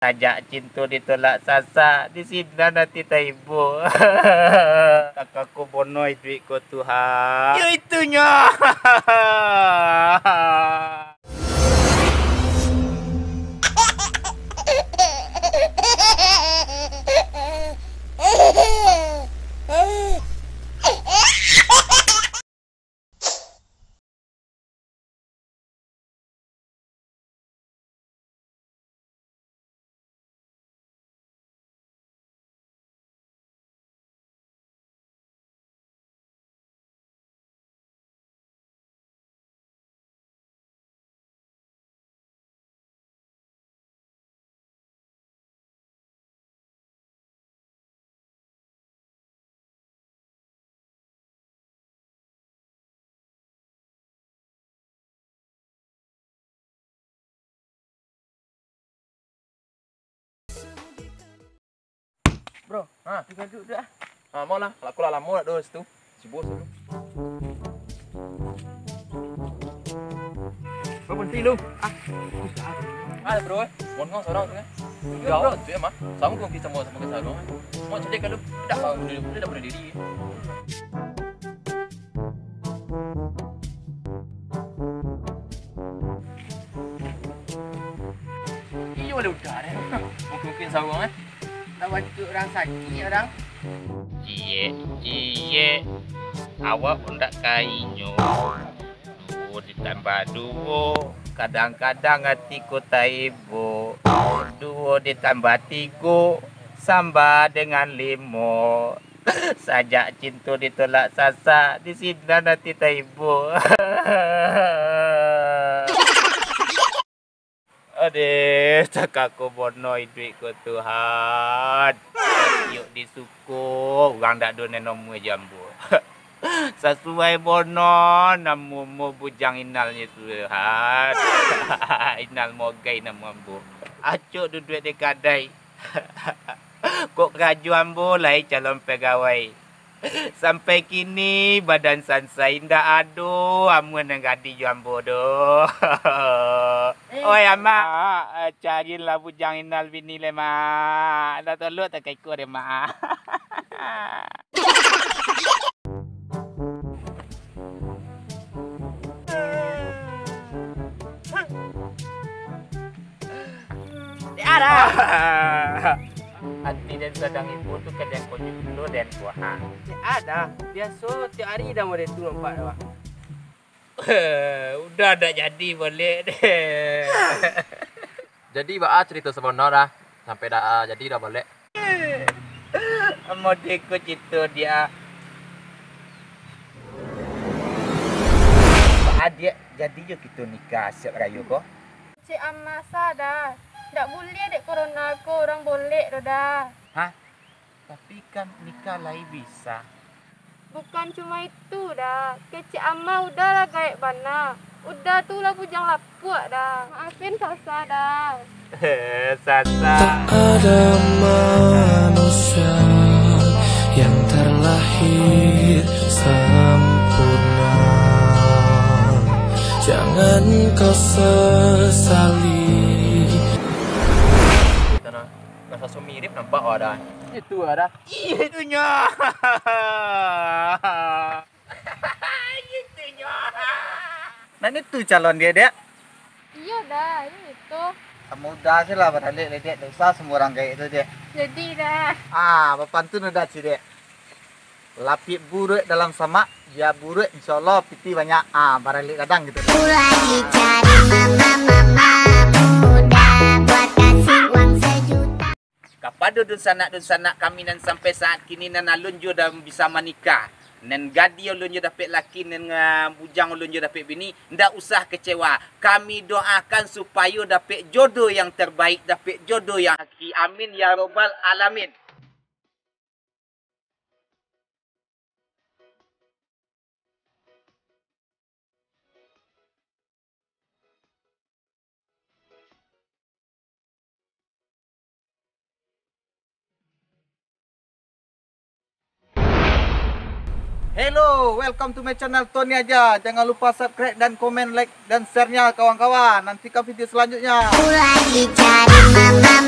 Sajak cinta ditolak sasa, di sini nanti tak ibu. Kakakku bonoi duitku Tuhan. Ya itunya. Bro, tinggal duduk dah. Mau lah, kalau aku lah lama nak dos tu. Si bos tu. Bro, berhenti lu. Bro, mau ngau seorang tu kan? Jauh tu ya, mah. Sama kau kita sama ke sana. Mau cedek kalau dah dah berdiri. Iyo boleh udah deh. Mungkin sarung tak bantu orang sakit orang. Iye. Awak pun tak kainyo. Dua ditambah dua. Kadang-kadang hatiku tak ibu. Dua ditambah tiga. Sama dengan lima. Sajak cinta ditolak sasa. Di sini nanti tak ibu. Aduh, kakakku bonoi duitku Tuhan. Yuk disuku, orang tak ada nombor jambu. Sesuai bono, namumu bujang inalnya Tuhan. Inal mogai namamu. Acuk duit di kadai. Kok kerajuan boleh calon pegawai. Sampai kini badan sansai ndak ado amun ngadi jambu do. Oi ama carilah bujang inal bini le ma. Dah tolok tak ikut de ma. Ada. Hati dan sedang ibu tu kadang kau dulu dan kuah. Ada. Biasa tiap hari dah mau tu nampak dah. Udah ada jadi boleh deh. Jadi cerita sebenar dah. Sampai dah jadi dah boleh. Mau ikut itu dia. Dia jadi je kita nikah siap rayu kau. Cik Amasa dah. Tak boleh dek corona ko orang boleh dah. Hah? Tapi kan nikah lagi bisa. Bukan cuma itu dah. Kecik Amma udahlah kayak bana. Udah tu lah bujang lapuk dah. Maafin Sasa dah. Sasa. Tak ada manusia yang terlahir sempurna. Jangan kau sesali. Rasa mirip nampak ada. Itu ada. Itunya. Itunya. Dan itu calon dia, Dek. Iya dah, ini itu. Mudah sih lah balik le Dek. Dosa semua orang kayak itu, Dek. Jadi dah. Bapantun udah sih, Dek. Lapik buruk dalam sama, dia buruk insyaallah piti banyak. Baralik kadang gitu. Aku lagi cari mama muda buat kasih uang sejuta. Kepada dosa-nak kami dan sampai saat kini nan alun jo dah bisa menikah. Nan gadi ulun jo dapat laki nan bujang ulun jo dapat bini, ndak usah kecewa. Kami doakan supaya dapat jodoh yang terbaik, dapat jodoh yang hakiki. Amin ya rabbal alamin. Hello, welcome to my channel Tony aja. Jangan lupa subscribe dan komen, like dan share-nya kawan-kawan. Nantikan video selanjutnya. Aku lagi cari mama